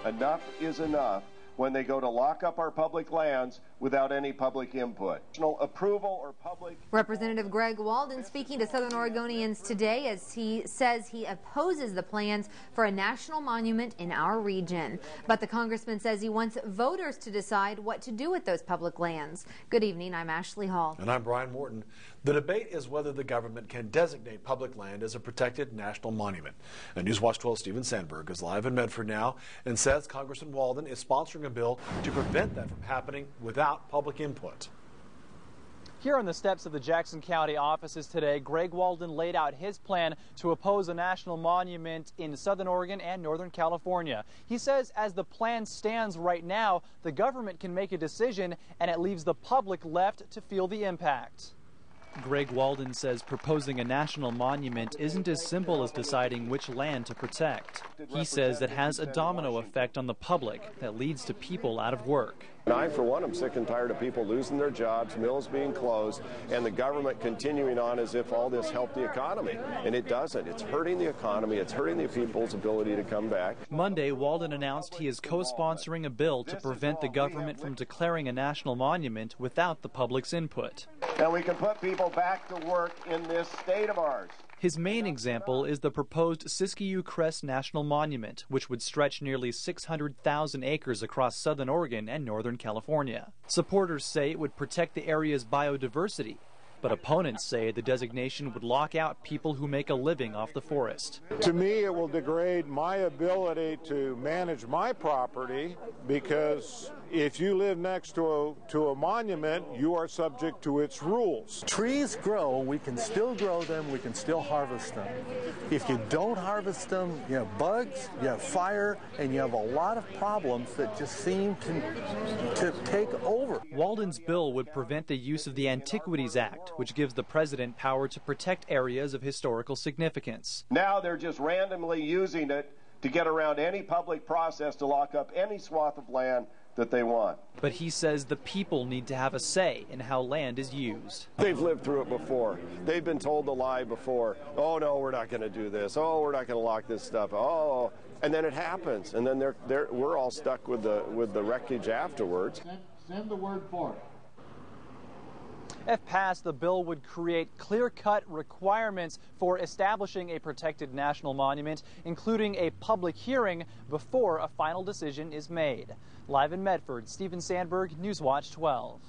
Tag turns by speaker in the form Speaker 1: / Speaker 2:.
Speaker 1: enough is enough when they go to lock up our public lands without any public input. Approval or public...
Speaker 2: Representative Greg Walden speaking to Southern Oregonians today as he says he opposes the plans for a national monument in our region. But the congressman says he wants voters to decide what to do with those public lands. Good evening, I'm Ashley Hall.
Speaker 3: And I'm Brian Morton. The debate is whether the government can designate public land as a protected national monument. And Newswatch 12's Stephen Sandberg is live in Medford now and says Congressman Walden is sponsoring a bill to prevent that from happening without public input.
Speaker 4: Here on the steps of the Jackson County offices today, Greg Walden laid out his plan to oppose a national monument in Southern Oregon and Northern California. He says as the plan stands right now, the government can make a decision and it leaves the public left to feel the impact. Greg Walden says proposing a national monument isn't as simple as deciding which land to protect. He says it has a domino effect on the public that leads to people out of work.
Speaker 1: I, for one, am sick and tired of people losing their jobs, mills being closed, and the government continuing on as if all this helped the economy. And it doesn't. It's hurting the economy. It's hurting the people's ability to come back.
Speaker 4: Monday, Walden announced he is co-sponsoring a bill to prevent the government from declaring a national monument without the public's input.
Speaker 1: And we can put people back to work in this state of ours.
Speaker 4: His main example is the proposed Siskiyou Crest National Monument, which would stretch nearly 600,000 acres across southern Oregon and northern California. Supporters say it would protect the area's biodiversity, but opponents say the designation would lock out people who make a living off the forest.
Speaker 5: To me, it will degrade my ability to manage my property, because if you live next to a monument, you are subject to its rules.
Speaker 6: Trees grow, we can still grow them, we can still harvest them. If you don't harvest them, you have bugs, you have fire, and you have a lot of problems that just seem to take over.
Speaker 4: Walden's bill would prevent the use of the Antiquities Act, which gives the president power to protect areas of historical significance.
Speaker 1: Now they're just randomly using it to get around any public process to lock up any swath of land that they want.
Speaker 4: But he says the people need to have a say in how land is used.
Speaker 1: They've lived through it before. They've been told the lie before. Oh, no, we're not going to do this. Oh, we're not going to lock this stuff. Oh, and then it happens, and then we're all stuck with the wreckage afterwards.
Speaker 7: Send the word for it.
Speaker 4: If passed, the bill would create clear-cut requirements for establishing a protected national monument, including a public hearing before a final decision is made. Live in Medford, Stephen Sandberg, Newswatch 12.